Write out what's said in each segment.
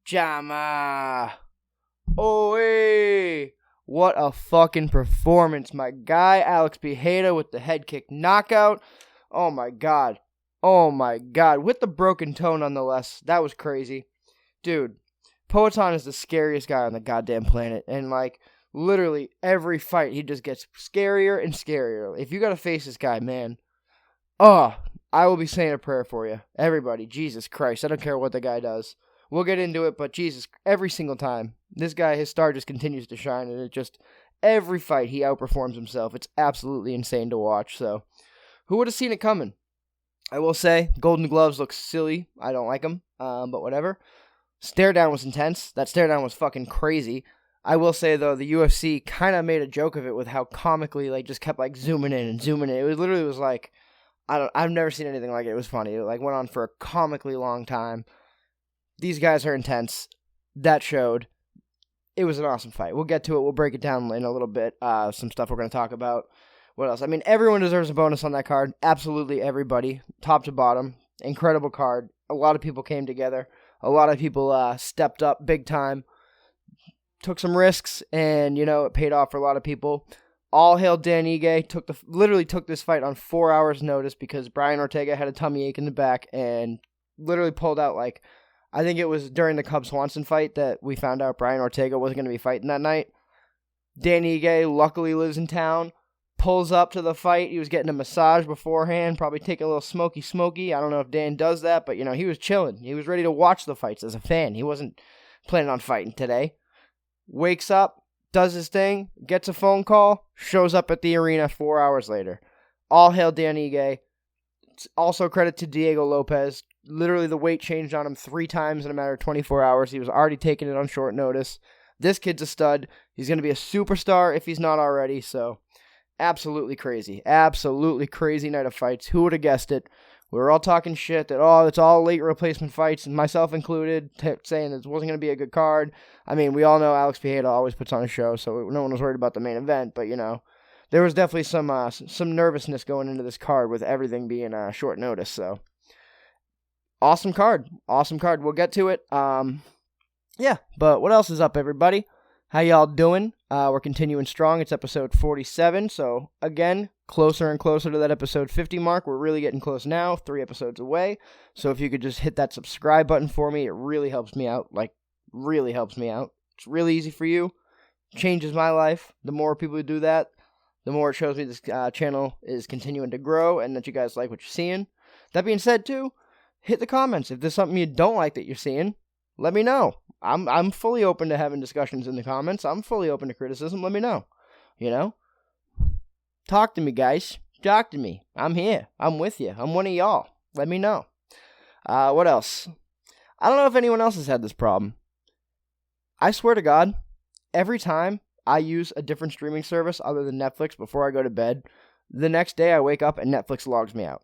Chama. Oh, hey. What a fucking performance. My guy, Alex Pereira, with the head kick knockout. Oh, my God. Oh, my God. With the broken toe, nonetheless. That was crazy. Dude, Poatan is the scariest guy on the goddamn planet. And, like, literally every fight, he just gets scarier and scarier. If you gotta face this guy, man. Oh, I will be saying a prayer for you. Everybody. Jesus Christ. I don't care what the guy does. We'll get into it, but Jesus, every single time, this guy, his star just continues to shine, and it just, every fight, he outperforms himself. It's absolutely insane to watch, so who would have seen it coming? I will say, Golden Gloves look silly. I don't like them, but whatever. Stare down was intense. That stare down was fucking crazy. I will say, though, the UFC kind of made a joke of it with how comically, like, just kept, like, zooming in and zooming in. It literally was like, I've never seen anything like it. It was funny. It, like, went on for a comically long time. These guys are intense. That showed. It was an awesome fight. We'll get to it. We'll break it down in a little bit. Some stuff we're going to talk about. What else? I mean, everyone deserves a bonus on that card. Absolutely everybody. Top to bottom. Incredible card. A lot of people came together. A lot of people stepped up big time. Took some risks, and, you know, it paid off for a lot of people. All hail Dan Ige. Literally took this fight on 4 hours' notice because Brian Ortega had a tummy ache in the back and literally pulled out, like, I think it was during the Cub-Swanson fight that we found out Brian Ortega wasn't going to be fighting that night. Dan Ige luckily lives in town, pulls up to the fight. He was getting a massage beforehand, probably take a little smoky. I don't know if Dan does that, but, you know, he was chilling. He was ready to watch the fights as a fan. He wasn't planning on fighting today. Wakes up, does his thing, gets a phone call, shows up at the arena 4 hours later. All hail Dan Ige. Also credit to Diego Lopes. Literally the weight changed on him 3 times in a matter of 24 hours. He was already taking it on short notice. This kid's a stud. He's going to be a superstar if he's not already, so absolutely crazy. Absolutely crazy night of fights. Who would have guessed it? We were all talking shit that, it's all late replacement fights, and myself included, saying it wasn't going to be a good card. I mean, we all know Alex Pereira always puts on a show, so no one was worried about the main event, but, you know, there was definitely some nervousness going into this card with everything being short notice, so awesome card. We'll get to it. Yeah, but what else is up, everybody? How y'all doing? We're continuing strong. It's episode 47, so again, closer and closer to that episode 50 mark. We're really getting close now, 3 episodes away. So if you could just hit that subscribe button for me, it really helps me out. Like, really helps me out. It's really easy for you. Changes my life. The more people who do that, the more it shows me this channel is continuing to grow and that you guys like what you're seeing. That being said, too, hit the comments. If there's something you don't like that you're seeing, let me know. I'm fully open to having discussions in the comments. I'm fully open to criticism. Let me know. You know? Talk to me, guys. Talk to me. I'm here. I'm with you. I'm one of y'all. Let me know. What else? I don't know if anyone else has had this problem. I swear to God, every time I use a different streaming service other than Netflix before I go to bed, the next day I wake up and Netflix logs me out.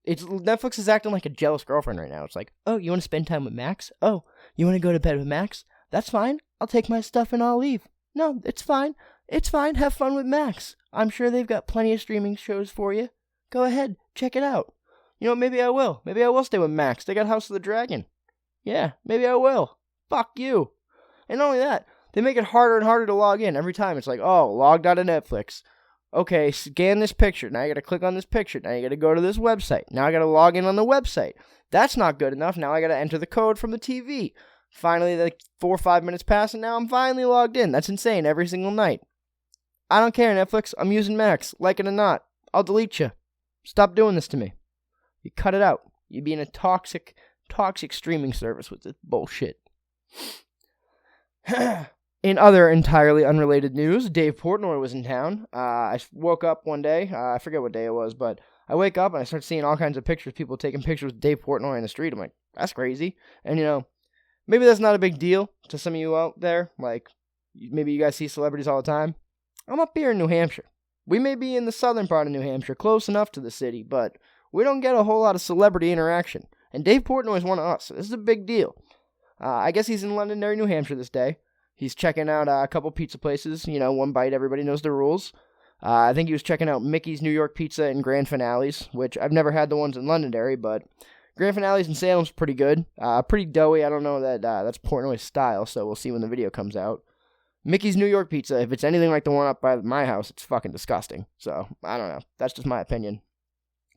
Netflix is acting like a jealous girlfriend right now. It's like, oh, you want to spend time with Max? Oh, you want to go to bed with Max? That's fine. I'll take my stuff and I'll leave. No, it's fine. It's fine. Have fun with Max. I'm sure they've got plenty of streaming shows for you. Go ahead. Check it out. You know, maybe I will. Maybe I will stay with Max. They got House of the Dragon. Yeah, maybe I will. Fuck you. And not only that, they make it harder and harder to log in every time. It's like, oh, logged out of Netflix. Okay, scan this picture. Now you gotta click on this picture. Now you gotta go to this website. Now I gotta log in on the website. That's not good enough. Now I gotta enter the code from the TV. Finally, like 4 or 5 minutes pass, and now I'm finally logged in. That's insane every single night. I don't care, Netflix. I'm using Max. Like it or not. I'll delete you. Stop doing this to me. You cut it out. You're being a toxic streaming service with this bullshit. In other entirely unrelated news, Dave Portnoy was in town. I woke up one day. I forget what day it was, but I wake up and I start seeing all kinds of pictures. People taking pictures with Dave Portnoy in the street. I'm like, that's crazy. And, you know, maybe that's not a big deal to some of you out there. Like, maybe you guys see celebrities all the time. I'm up here in New Hampshire. We may be in the southern part of New Hampshire, close enough to the city, but we don't get a whole lot of celebrity interaction. And Dave Portnoy is one of us, so this is a big deal. I guess he's in Londonderry, New Hampshire this day. He's checking out a couple pizza places. One bite, everybody knows the rules. I think he was checking out Mickey's New York Pizza and Grand Finales, which I've never had the ones in Londonderry, but Grand Finales in Salem's pretty good. Pretty doughy. I don't know that that's Portnoy's style, so we'll see when the video comes out. Mickey's New York Pizza, if it's anything like the one up by my house, it's fucking disgusting. So, I don't know. That's just my opinion.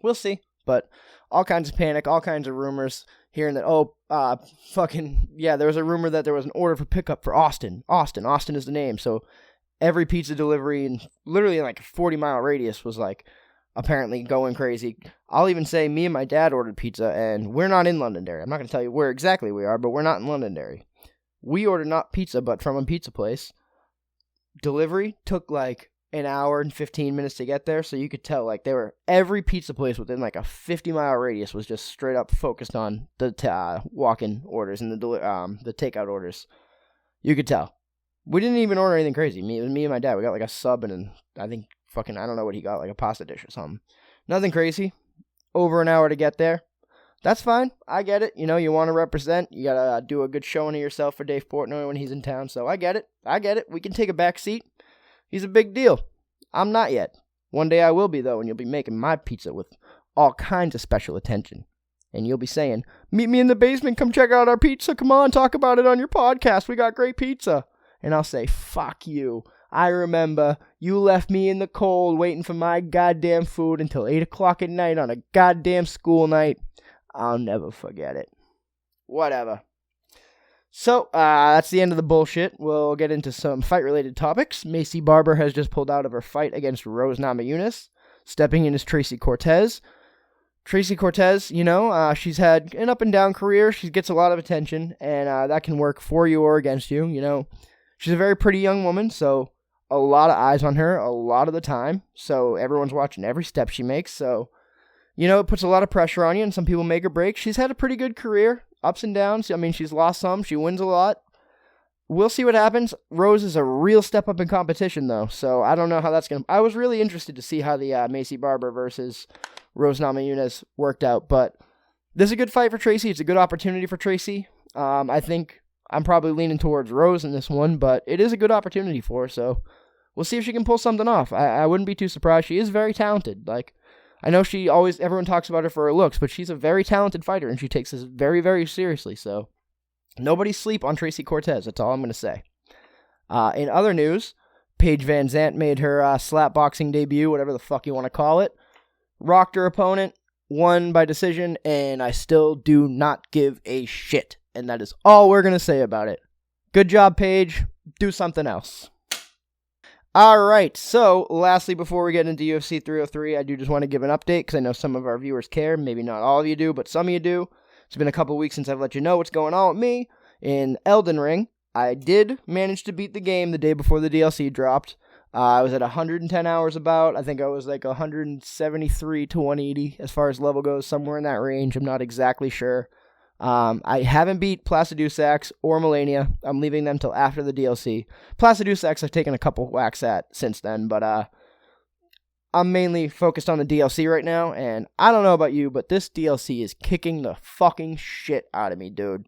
We'll see. But all kinds of panic, all kinds of rumors. Hearing that, there was a rumor that there was an order for pickup for Austin. Austin is the name. So, every pizza delivery in literally like a 40-mile radius was like apparently going crazy. I'll even say me and my dad ordered pizza, and we're not in Londonderry. I'm not going to tell you where exactly we are, but we're not in Londonderry. We ordered not pizza, but from a pizza place. Delivery took like an hour and 15 minutes to get there, so you could tell like every pizza place within like a 50-mile radius was just straight up focused on the walk-in orders and the takeout orders. You could tell. We didn't even order anything crazy. Me and my dad, we got like a sub and I think I don't know what he got, like a pasta dish or something. Nothing crazy. Over an hour to get there. That's fine. I get it. You want to represent. You got to do a good showing of yourself for Dave Portnoy when he's in town. So I get it. We can take a back seat. He's a big deal. I'm not yet. One day I will be, though, and you'll be making my pizza with all kinds of special attention. And you'll be saying, meet me in the basement. Come check out our pizza. Come on, talk about it on your podcast. We got great pizza. And I'll say, fuck you. I remember you left me in the cold waiting for my goddamn food until 8 o'clock at night on a goddamn school night. I'll never forget it. Whatever. So, that's the end of the bullshit. We'll get into some fight-related topics. Maycee Barber has just pulled out of her fight against Rose Namajunas, stepping in as Tracy Cortez. Tracy Cortez, she's had an up-and-down career. She gets a lot of attention, and that can work for you or against you. She's a very pretty young woman, so a lot of eyes on her a lot of the time. So everyone's watching every step she makes, so it puts a lot of pressure on you, and some people make or break. She's had a pretty good career, ups and downs. I mean, she's lost some. She wins a lot. We'll see what happens. Rose is a real step up in competition, though, so I don't know how that's going to... I was really interested to see how the Maycee Barber versus Rose Namajunas worked out, but this is a good fight for Tracy. It's a good opportunity for Tracy. I think I'm probably leaning towards Rose in this one, but it is a good opportunity for her, so we'll see if she can pull something off. I wouldn't be too surprised. She is very talented, I know everyone talks about her for her looks, but she's a very talented fighter, and she takes this very, very seriously, so nobody sleep on Tracy Cortez, that's all I'm going to say. In other news, Paige Van Zant made her slap boxing debut, whatever the fuck you want to call it, rocked her opponent, won by decision, and I still do not give a shit, and that is all we're going to say about it. Good job, Paige. Do something else. Alright, so lastly, before we get into UFC 303, I do just want to give an update, because I know some of our viewers care. Maybe not all of you do, but some of you do. It's been a couple weeks since I've let you know what's going on with me. In Elden Ring, I did manage to beat the game the day before the DLC dropped. I was at 110 hours about. I think I was like 173 to 180 as far as level goes, somewhere in that range. I'm not exactly sure. I haven't beat Placidusax or Melania. I'm leaving them till after the DLC. Placidusax I've taken a couple whacks at since then, but I'm mainly focused on the DLC right now, and I don't know about you, but this DLC is kicking the fucking shit out of me, dude.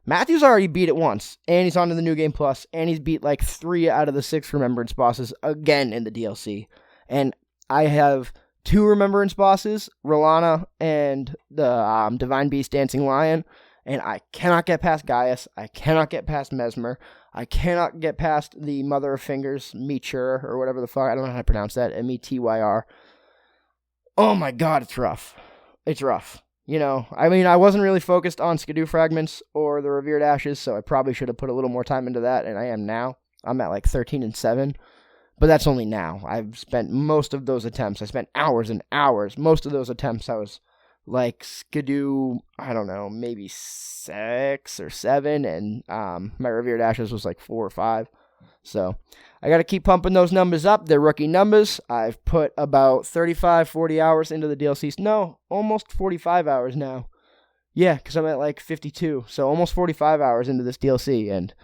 Matthew's already beat it once, and he's on to the New Game Plus, and he's beat like 3 out of the 6 Remembrance bosses again in the DLC. And I have 2 Remembrance bosses, Rolana and the Divine Beast Dancing Lion, and I cannot get past Gaius, I cannot get past Mesmer, I cannot get past the Mother of Fingers, Metyr, or whatever the fuck, I don't know how to pronounce that, M-E-T-Y-R. Oh my god, it's rough. It's rough. I wasn't really focused on Skidoo Fragments or the Revered Ashes, so I probably should have put a little more time into that, and I am now. I'm at like 13 and 7. But that's only now. I've spent most of those attempts. I spent hours and hours. Most of those attempts I was like Skidoo, I don't know, maybe 6 or 7. And my Revered Ashes was like 4 or 5. So I got to keep pumping those numbers up. They're rookie numbers. I've put about 35, 40 hours into the DLCs. No, almost 45 hours now. Yeah, because I'm at like 52. So almost 45 hours into this DLC. And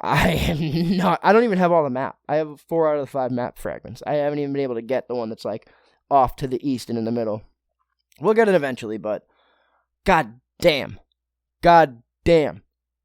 I don't even have all the map. I have 4 out of the 5 map fragments. I haven't even been able to get the one that's like off to the east and in the middle. We'll get it eventually, but god damn.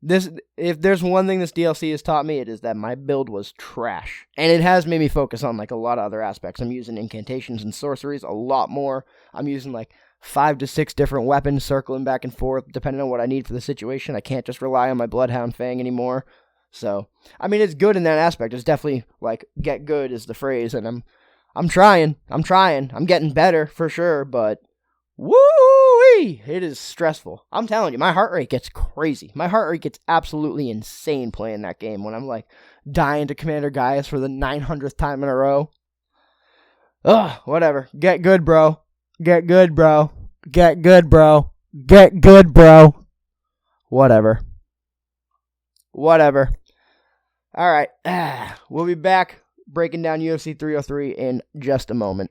If there's one thing this DLC has taught me, it is that my build was trash. And it has made me focus on like a lot of other aspects. I'm using incantations and sorceries a lot more. I'm using like 5 to 6 different weapons circling back and forth depending on what I need for the situation. I can't just rely on my Bloodhound Fang anymore. So, I mean, it's good in that aspect. It's definitely like get good is the phrase, and I'm trying. I'm getting better for sure, but woo-wee! It is stressful. I'm telling you, my heart rate gets crazy. My heart rate gets absolutely insane playing that game when I'm like dying to Commander Gaius for the 900th time in a row. Ugh, whatever. Get good, bro. Get good, bro. Get good, bro. Get good, bro. Whatever. All right. We'll be back breaking down UFC 303 in just a moment.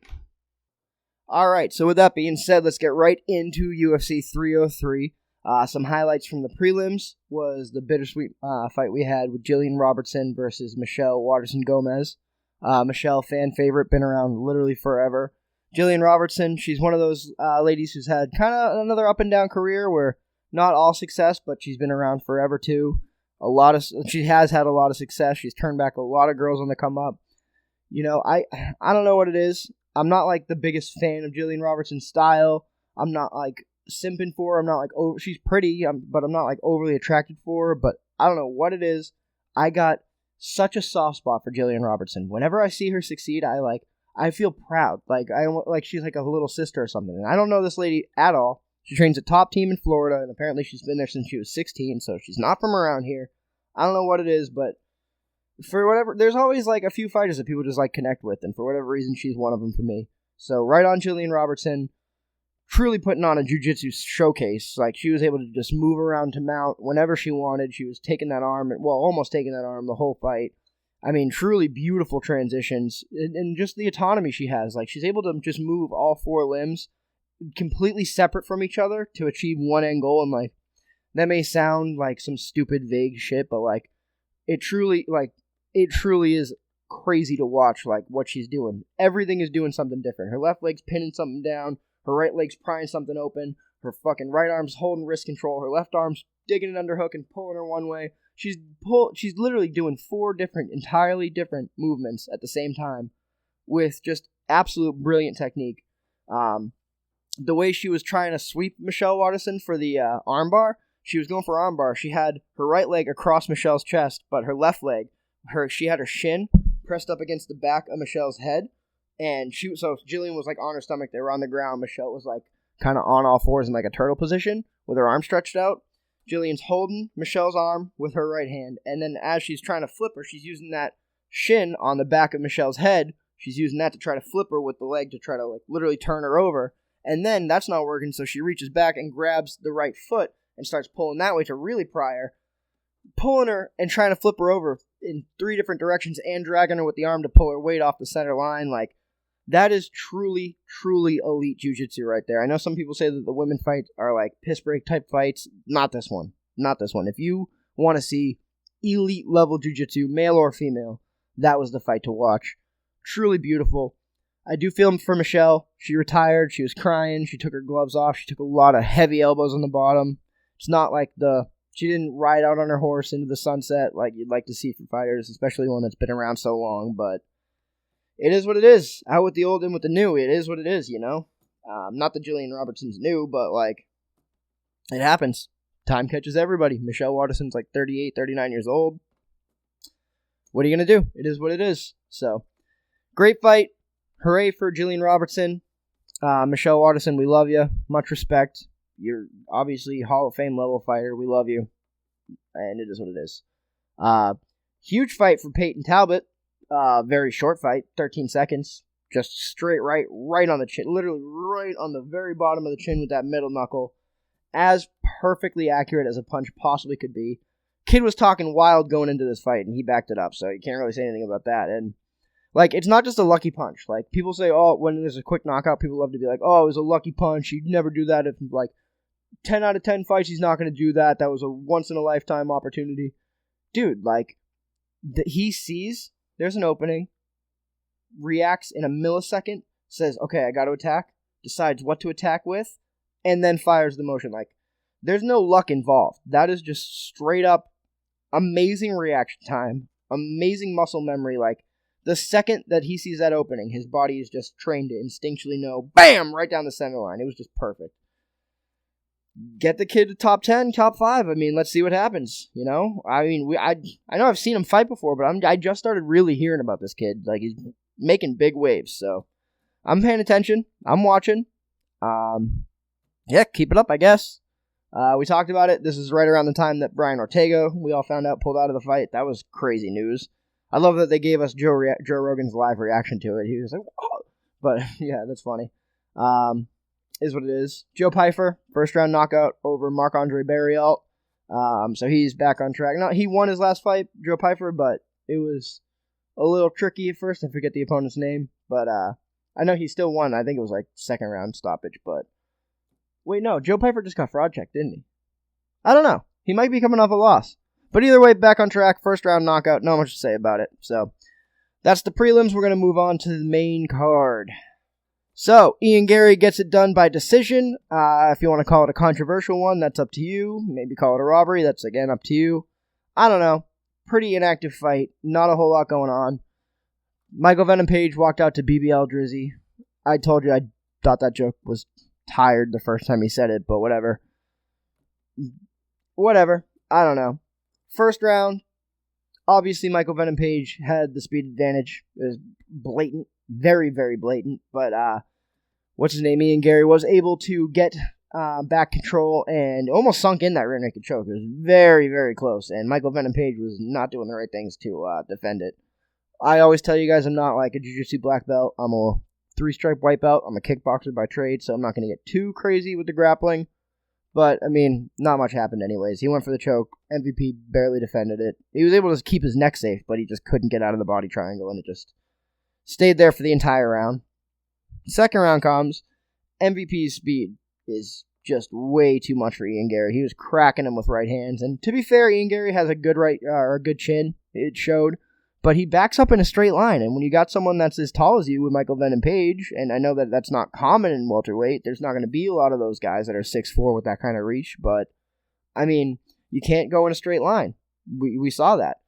All right. So with that being said, let's get right into UFC 303. Some highlights from the prelims was the bittersweet fight we had with Jillian Robertson versus Michelle Waterson-Gomez. Michelle, fan favorite, been around literally forever. Jillian Robertson, she's one of those ladies who's had kind of another up and down career where not all success, but she's been around forever too. She has had a lot of success. She's turned back a lot of girls on the come up. You know, I don't know what it is. I'm not like the biggest fan of Jillian Robertson's style. I'm not like simping for her. I'm not like she's pretty, but I'm not like overly attracted for her. But I don't know what it is. I got such a soft spot for Jillian Robertson. Whenever I see her succeed, I feel proud. Like she's like a little sister or something. And I don't know this lady at all. She trains a top team in Florida, and apparently she's been there since she was 16, so she's not from around here. I don't know what it is, but for whatever, there's always like a few fighters that people just like connect with, and for whatever reason, she's one of them for me. So right on Jillian Robertson, truly putting on a jiu-jitsu showcase. Like, she was able to just move around to mount whenever she wanted. She was taking that arm, almost taking that arm the whole fight. I mean, truly beautiful transitions, and just the autonomy she has. Like, she's able to just move all 4 limbs completely separate from each other to achieve one end goal, and like that may sound like some stupid vague shit, but like it truly is crazy to watch like what she's doing. Everything is doing something different. Her left leg's pinning something down, her right leg's prying something open, her fucking right arm's holding wrist control, her left arm's digging an underhook and pulling her one way. She's literally doing 4 entirely different movements at the same time with just absolute brilliant technique. The way she was trying to sweep Michelle Waterson for the armbar, she was going for armbar. She had her right leg across Michelle's chest, but her left leg, she had her shin pressed up against the back of Michelle's head, and so Jillian was like on her stomach. They were on the ground. Michelle was like kind of on all fours in like a turtle position with her arm stretched out. Jillian's holding Michelle's arm with her right hand, and then as she's trying to flip her, she's using that shin on the back of Michelle's head. She's using that to try to flip her with the leg to try to like literally turn her over. And then that's not working, so she reaches back and grabs the right foot and starts pulling that way to really pry her. Pulling her and trying to flip her over in 3 different directions and dragging her with the arm to pull her weight off the center line. Like, that is truly, truly elite jiu-jitsu right there. I know some people say that the women fights are like piss break type fights. Not this one. Not this one. If you want to see elite level jiu-jitsu, male or female, that was the fight to watch. Truly beautiful. I do feel for Michelle. She retired. She was crying. She took her gloves off. She took a lot of heavy elbows on the bottom. It's not like she didn't ride out on her horse into the sunset like you'd like to see from fighters, especially one that's been around so long. But it is what it is. Out with the old, in with the new. It is what it is, you know? Not that Jillian Robertson's new, but like, it happens. Time catches everybody. Michelle Waterson's like 38, 39 years old. What are you going to do? It is what it is. So, great fight. Hooray for Jillian Robertson. Michelle Waterson, we love you. Much respect. You're obviously Hall of Fame level fighter. We love you. And it is what it is. Huge fight for Peyton Talbot. Very short fight. 13 seconds. Just straight right on the chin. Literally right on the very bottom of the chin with that middle knuckle. As perfectly accurate as a punch possibly could be. Kid was talking wild going into this fight, and he backed it up, so you can't really say anything about that. And like, it's not just a lucky punch. Like, people say, oh, when there's a quick knockout, people love to be like, oh, it was a lucky punch. He'd never do that if, like, 10 out of 10 fights, he's not going to do that. That was a once-in-a-lifetime opportunity. Dude, like, he sees there's an opening, reacts in a millisecond, says, okay, I got to attack, decides what to attack with, and then fires the motion. Like, there's no luck involved. That is just straight up amazing reaction time, amazing muscle memory. Like, the second that he sees that opening, his body is just trained to instinctually know, bam, right down the center line. It was just perfect. Get the kid to top 10, top 5. I mean, let's see what happens, you know? I mean, I know I've seen him fight before, but I just started really hearing about this kid. Like, he's making big waves, so I'm paying attention. I'm watching. Yeah, keep it up, I guess. We talked about it. This is right around the time that Brian Ortega, we all found out, pulled out of the fight. That was crazy news. I love that they gave us Joe Rogan's live reaction to it. He was like, whoa. But, yeah, that's funny. Is what it is. Joe Pyfer, first round knockout over Marc-Andre Barriault. So he's back on track. No, he won his last fight, Joe Pyfer, but it was a little tricky at first. I forget the opponent's name, but I know he still won. I think it was like second round stoppage, but wait, no, Joe Pyfer just got fraud checked, didn't he? I don't know. He might be coming off a loss. But either way, back on track, first round knockout, not much to say about it. So that's the prelims. We're going to move on to the main card. So, Ian Garry gets it done by decision. If you want to call it a controversial one, that's up to you. Maybe call it a robbery. That's, again, up to you. I don't know. Pretty inactive fight. Not a whole lot going on. Michael Venom Page walked out to BBL Drizzy. I told you I thought that joke was tired the first time he said it, but whatever. Whatever. I don't know. First round, obviously Michael Venom Page had the speed advantage. It was blatant. Very, very blatant, but what's his name? Ian Garry was able to get back control and almost sunk in that rear naked choke. It was very, very close, and Michael Venom Page was not doing the right things to defend it. I always tell you guys I'm not like a jiu-jitsu black belt. I'm a 3-stripe white belt. I'm a kickboxer by trade, so I'm not going to get too crazy with the grappling. But, I mean, not much happened anyways. He went for the choke. MVP barely defended it. He was able to keep his neck safe, but he just couldn't get out of the body triangle, and it just stayed there for the entire round. Second round comes. MVP's speed is just way too much for Ian Garry. He was cracking him with right hands. And to be fair, Ian Garry has a good a good chin. It showed. But he backs up in a straight line. And when you got someone that's as tall as you with Michael Venom Page, and I know that that's not common in welterweight, there's not going to be a lot of those guys that are 6'4" with that kind of reach. But, I mean, you can't go in a straight line. We saw that.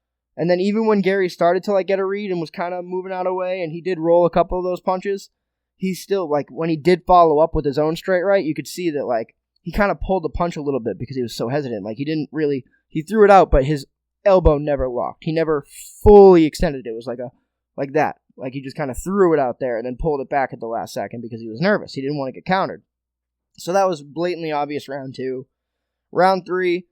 And then even when Garry started to get a read and was kind of moving out of the way, and he did roll a couple of those punches, he still, when he did follow up with his own straight right, you could see that, he kind of pulled the punch a little bit because he was so hesitant. He didn't really, he threw it out, but his elbow never locked. He never fully extended it. It was like that. He just kind of threw it out there and then pulled it back at the last second because he was nervous. He didn't want to get countered. So that was blatantly obvious round 2. Round 3.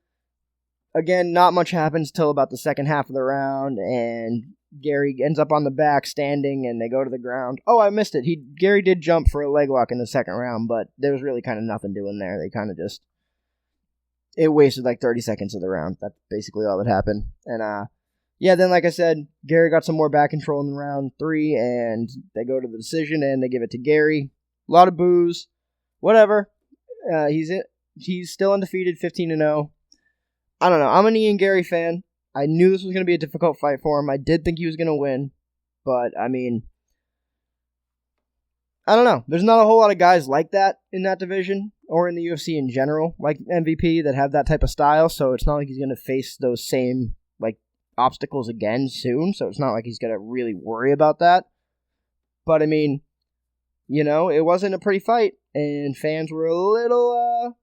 Again, not much happens till about the second half of the round, and Garry ends up on the back standing, and they go to the ground. Oh, I missed it. Garry did jump for a leg lock in the second round, but there was really kind of nothing doing there. They kind of just, it wasted 30 seconds of the round. That's basically all that happened. And yeah, then like I said, Garry got some more back control in round 3, and they go to the decision, and they give it to Garry. A lot of boos. Whatever. He's still undefeated, 15-0. I don't know. I'm an Ian Garry fan. I knew this was going to be a difficult fight for him. I did think he was going to win. But, I mean, I don't know. There's not a whole lot of guys like that in that division or in the UFC in general, like MVP, that have that type of style. So it's not like he's going to face those same obstacles again soon. So it's not like he's going to really worry about that. But, I mean, it wasn't a pretty fight. And fans were a little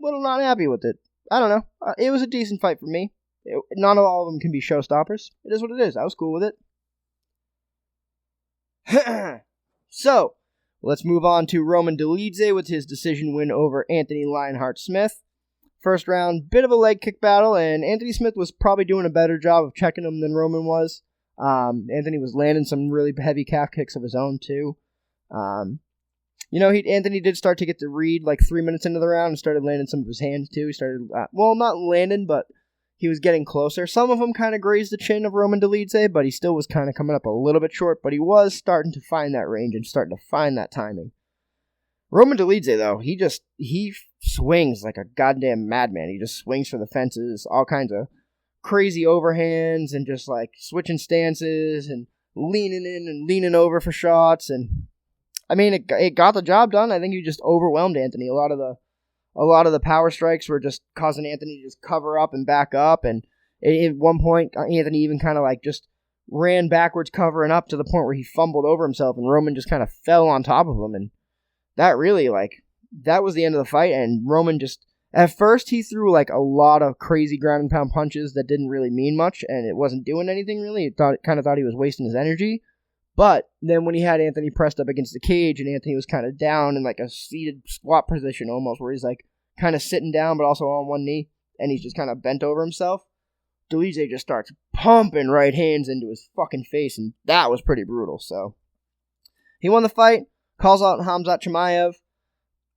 not happy with it. I don't know. It was a decent fight for me. Not all of them can be showstoppers. It is what it is. I was cool with it. So, let's move on to Roman Dolidze with his decision win over Anthony Lionheart Smith. First round, bit of a leg kick battle, and Anthony Smith was probably doing a better job of checking him than Roman was. Anthony was landing some really heavy calf kicks of his own, too. Anthony did start to get the read 3 minutes into the round and started landing some of his hands too. He started, not landing, but he was getting closer. Some of them kind of grazed the chin of Roman Dolidze, but he still was kind of coming up a little bit short, but he was starting to find that range and starting to find that timing. Roman Dolidze, though, he swings like a goddamn madman. He just swings for the fences, all kinds of crazy overhands and just switching stances and leaning in and leaning over for shots, and I mean, it got the job done. I think he just overwhelmed Anthony. A lot of a lot of the power strikes were just causing Anthony to just cover up and back up. And at one point, Anthony even kind of like just ran backwards covering up to the point where he fumbled over himself and Roman just kind of fell on top of him. And that really, like, that was the end of the fight. And Roman just, at first he threw like a lot of crazy ground and pound punches that didn't really mean much and it wasn't doing anything really. He kind of thought he was wasting his energy. But then when he had Anthony pressed up against the cage and Anthony was kind of down in like a seated squat position almost where he's like kind of sitting down but also on one knee and he's just kind of bent over himself, Dolidze just starts pumping right hands into his fucking face and that was pretty brutal. So he won the fight, calls out Khamzat Chimaev.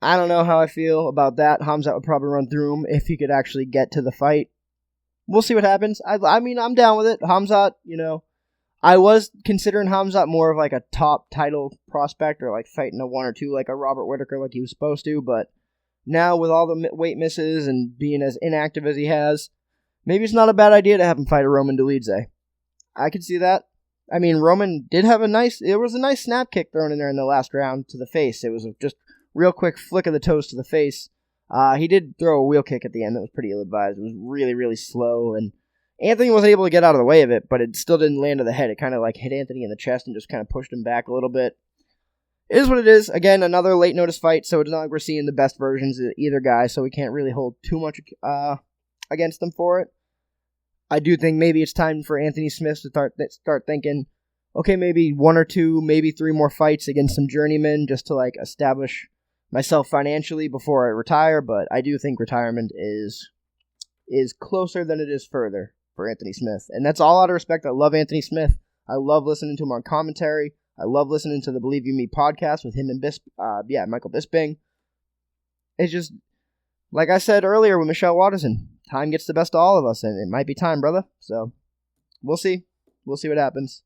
I don't know how I feel about that. Khamzat would probably run through him if he could actually get to the fight. We'll see what happens. I mean, I'm down with it. Khamzat, you know, I was considering Khamzat more of like a top title prospect or like fighting a 1 or 2 like a Robert Whittaker like he was supposed to, but now with all the weight misses and being as inactive as he has, maybe it's not a bad idea to have him fight a Roman Dolidze. I could see that. I mean, Roman did have it was a nice snap kick thrown in there in the last round to the face. It was just real quick flick of the toes to the face. He did throw a wheel kick at the end that was pretty ill-advised. It was really, really slow, and Anthony wasn't able to get out of the way of it, but it still didn't land to the head. It kind of like hit Anthony in the chest and just kind of pushed him back a little bit. It is what it is. Again, another late notice fight, so it's not like we're seeing the best versions of either guy, so we can't really hold too much against them for it. I do think maybe it's time for Anthony Smith to start thinking, okay, maybe 1 or 2, maybe 3 more fights against some journeymen just to like establish myself financially before I retire, but I do think retirement is closer than it is further for Anthony Smith. And that's all out of respect. I love Anthony Smith. I love listening to him on commentary. I love listening to the Believe You Me podcast with him and Michael Bisping. It's just, like I said earlier with Michelle Watterson, time gets the best of all of us, and it might be time, brother. So, we'll see. We'll see what happens.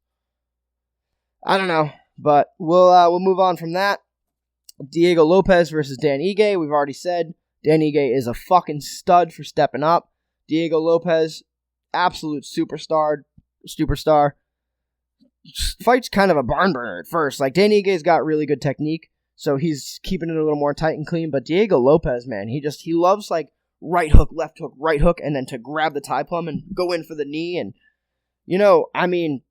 I don't know, but we'll move on from that. Diego Lopes versus Dan Ige. We've already said Dan Ige is a fucking stud for stepping up. Diego Lopes, absolute superstar. Fight's kind of a barn burner at first. Like, Dan Ige's got really good technique, so he's keeping it a little more tight and clean. But Diego Lopes, man, he loves like right hook, right hook, and then to grab the tie plum and go in for the knee. And, you know, I mean,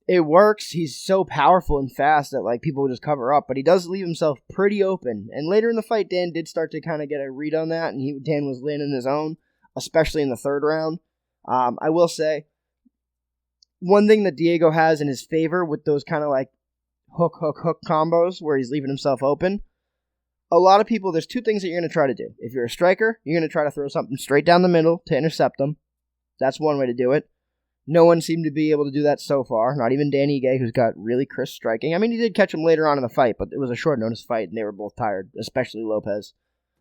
it works. He's so powerful and fast that like people will just cover up, but he does leave himself pretty open. And later in the fight, Dan did start to kind of get a read on that, and Dan was landing his own, especially in the third round. I will say, one thing that Diego has in his favor with those kind of like hook combos where he's leaving himself open, a lot of people, there's 2 things that you're going to try to do. If you're a striker, you're going to try to throw something straight down the middle to intercept them. That's one way to do it. No one seemed to be able to do that so far, not even Dan Ige, who's got really crisp striking. I mean, he did catch him later on in the fight, but it was a short notice fight, and they were both tired, especially Lopes.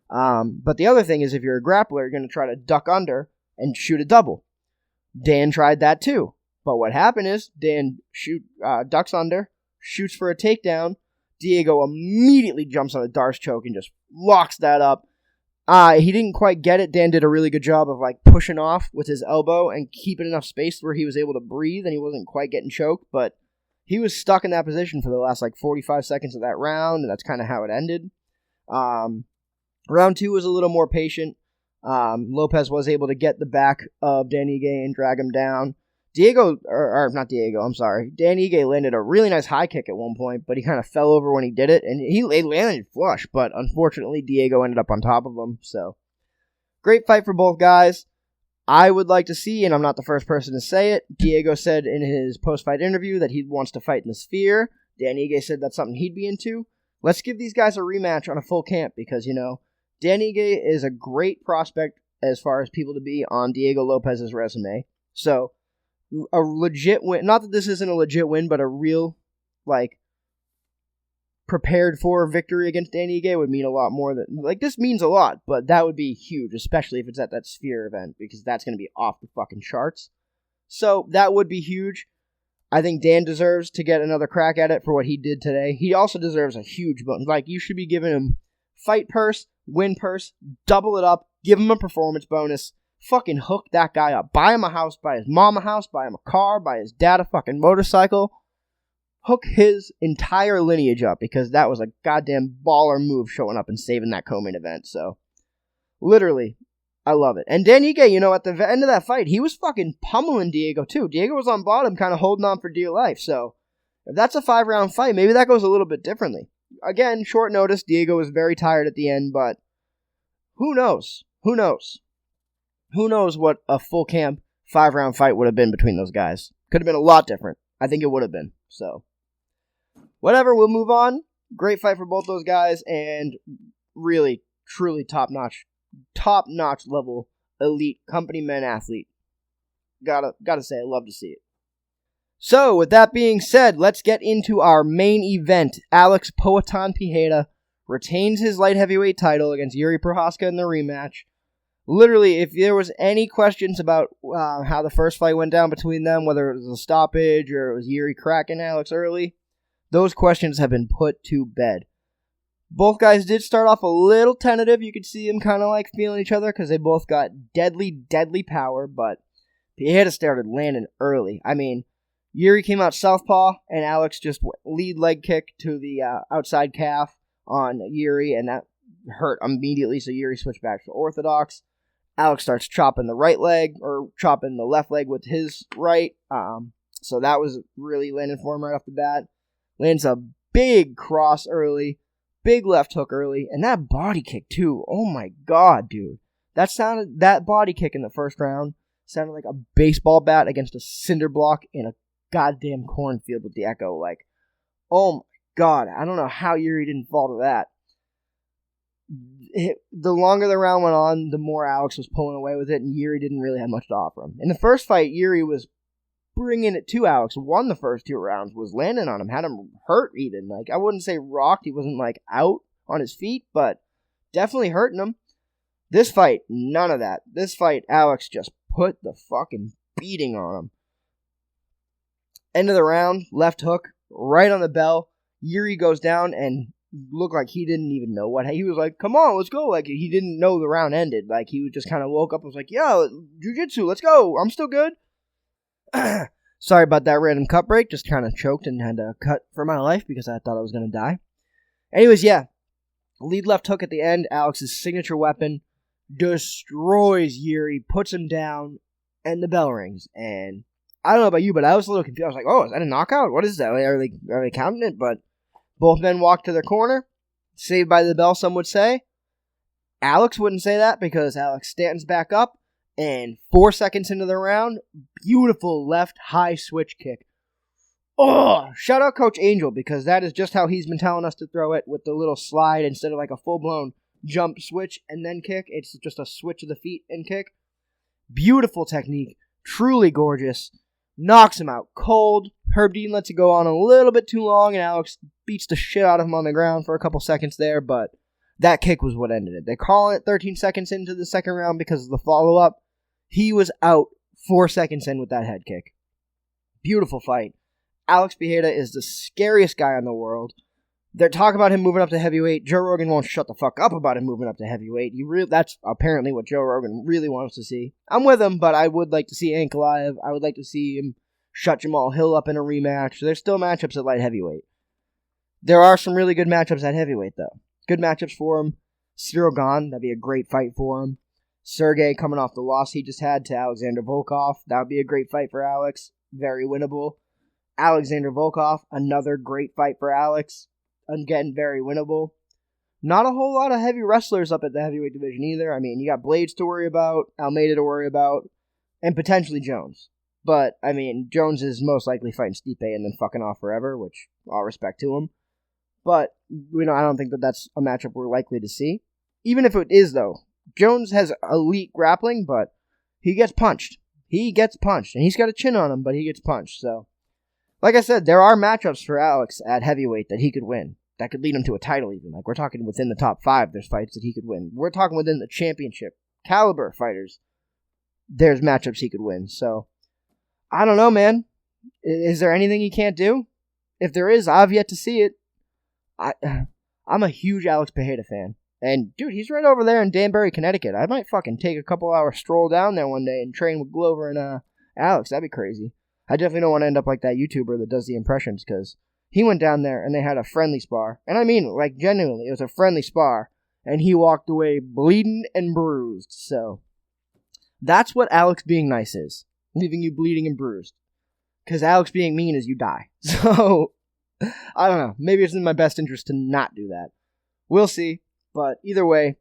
But the other thing is, if you're a grappler, you're going to try to duck under and shoot a double. Dan tried that too. But what happened is, Dan ducks under, shoots for a takedown. Diego immediately jumps on a Darce choke and just locks that up. He didn't quite get it. Dan did a really good job of like pushing off with his elbow and keeping enough space where he was able to breathe and he wasn't quite getting choked, but he was stuck in that position for the last like 45 seconds of that round, and that's kind of how it ended. Round 2 was a little more patient. Lopes was able to get the back of Dan Ige and drag him down. Dan Ige landed a really nice high kick at one point, but he kind of fell over when he did it, and he landed flush, but unfortunately Diego ended up on top of him. So, great fight for both guys. I would like to see, and I'm not the first person to say it, Diego said in his post-fight interview that he wants to fight in the Sphere. Dan Ige said that's something he'd be into. Let's give these guys a rematch on a full camp, because, you know, Dan Ige is a great prospect as far as people to be on Diego Lopes' resume. So, a legit win, not that this isn't a legit win, but a real, like, prepared for victory against Dan Ige would mean a lot more than, like, this means a lot, but that would be huge, especially if it's at that Sphere event, because that's going to be off the fucking charts. So, that would be huge. I think Dan deserves to get another crack at it for what he did today. He also deserves a huge bonus. Like, you should be giving him fight purse, win purse, double it up, give him a performance bonus. Fucking hook that guy up. Buy him a house, buy his mom a house, buy him a car, buy his dad a fucking motorcycle. Hook his entire lineage up, because that was a goddamn baller move showing up and saving that co-main event. So, Literally, I love it. And Dan Ige, you know, at the end of that fight, he was fucking pummeling Diego, too. Diego was on bottom, kind of holding on for dear life. So, if that's a 5-round fight, maybe that goes a little bit differently. Again, short notice, Diego was very tired at the end, but who knows? Who knows? Who knows what a full camp 5-round fight would have been between those guys? Could have been a lot different. I think it would have been. So, whatever, we'll move on. Great fight for both those guys, and really, truly top-notch level, elite company men athlete. Gotta say, I love to see it. So, with that being said, let's get into our main event. Alex Poatan Pereira retains his light heavyweight title against Jiri Prochazka in the rematch. Literally, if there was any questions about how the first fight went down between them, whether it was a stoppage or it was Jiri cracking Alex early, those questions have been put to bed. Both guys did start off a little tentative. You could see them kind of like feeling each other because they both got deadly, deadly power, but Pereira started landing early. I mean, Jiri came out southpaw, and Alex just lead leg kick to the outside calf on Jiri, and that hurt immediately, so Jiri switched back to orthodox. Alex starts chopping the right leg, or chopping the left leg with his right, so that was really landing for him right off the bat. Lands a big cross early, big left hook early, and that body kick too. Oh my god, dude. That body kick in the first round sounded like a baseball bat against a cinder block in a goddamn cornfield with the echo. Like, oh my god, I don't know how Jiri didn't fall to that. The longer the round went on, the more Alex was pulling away with it, and Jiri didn't really have much to offer him. In the first fight, Jiri was bringing it to Alex, won the first 2 rounds, was landing on him, had him hurt even. Like, I wouldn't say rocked, he wasn't like out on his feet, but definitely hurting him. This fight, none of that. This fight, Alex just put the fucking beating on him. End of the round, left hook, right on the bell. Jiri goes down and looked like he didn't even know what. He was like, come on, let's go. Like, he didn't know the round ended. Like, he just kind of woke up and was like, yo, jiu-jitsu, let's go. I'm still good. Sorry about that random cut break. Just kind of choked and had to cut for my life because I thought I was going to die. Anyways, yeah. Lead left hook at the end. Alex's signature weapon. Destroys Jiri. Puts him down. And the bell rings. And I don't know about you, but I was a little confused. I was like, oh, is that a knockout? What is that? Are they counting it? But both men walked to their corner. Saved by the bell, some would say. Alex wouldn't say that because Alex stands back up. And 4 seconds into the round, beautiful left high switch kick. Oh, shout out Coach Angel, because that is just how he's been telling us to throw it, with the little slide instead of like a full-blown jump switch and then kick. It's just a switch of the feet and kick. Beautiful technique. Truly gorgeous. Knocks him out cold. Herb Dean lets it go on a little bit too long, and Alex beats the shit out of him on the ground for a couple seconds there, but that kick was what ended it. They call it 13 seconds into the second round because of the follow-up. He was out 4 seconds in with that head kick. Beautiful fight. Alex Pereira is the scariest guy in the world. They're talking about him moving up to heavyweight. Joe Rogan won't shut the fuck up about him moving up to heavyweight. That's apparently what Joe Rogan really wants to see. I'm with him, but I would like to see Ankalaev. I would like to see him shut Jamal Hill up in a rematch. There's still matchups at light heavyweight. There are some really good matchups at heavyweight, though. Good matchups for him. Cyril Gane, that'd be a great fight for him. Sergey coming off the loss he just had to Alexander Volkov. That would be a great fight for Alex. Very winnable. Alexander Volkov, another great fight for Alex. Again, very winnable. Not a whole lot of heavy wrestlers up at the heavyweight division either. I mean, you got Blades to worry about, Almeida to worry about, and potentially Jones. But, I mean, Jones is most likely fighting Stipe and then fucking off forever, which, all respect to him. But, I don't think that's a matchup we're likely to see. Even if it is, though, Jones has elite grappling, but he gets punched. He gets punched, and he's got a chin on him, but he gets punched. So, like I said, there are matchups for Alex at heavyweight that he could win. That could lead him to a title even. Like, we're talking within the top 5, there's fights that he could win. We're talking within the championship caliber fighters. There's matchups he could win. So, I don't know, man. Is there anything he can't do? If there is, I've yet to see it. I'm a huge Alex Pereira fan. And, dude, he's right over there in Danbury, Connecticut. I might fucking take a couple hour stroll down there one day and train with Glover and Alex. That'd be crazy. I definitely don't want to end up like that YouTuber that does the impressions, because he went down there and they had a friendly spar. And I mean, like, genuinely, it was a friendly spar. and he walked away bleeding and bruised. So that's what Alex being nice is, leaving you bleeding and bruised. Because Alex being mean is you die. So I don't know. Maybe it's in my best interest to not do that. We'll see. But either way,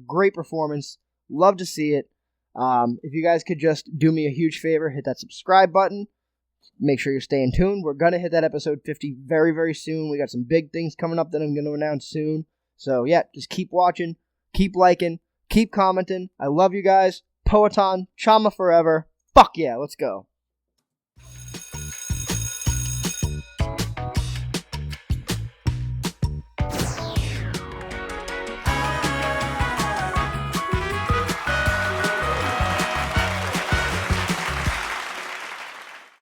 great performance. Love to see it. If you guys could just do me a huge favor, hit that subscribe button. Make sure you're staying tuned. We're going to hit that episode 50 very, very soon. We got some big things coming up that I'm going to announce soon. So, yeah, just keep watching, keep liking, keep commenting. I love you guys. Poeton, Chama forever. Fuck yeah, let's go.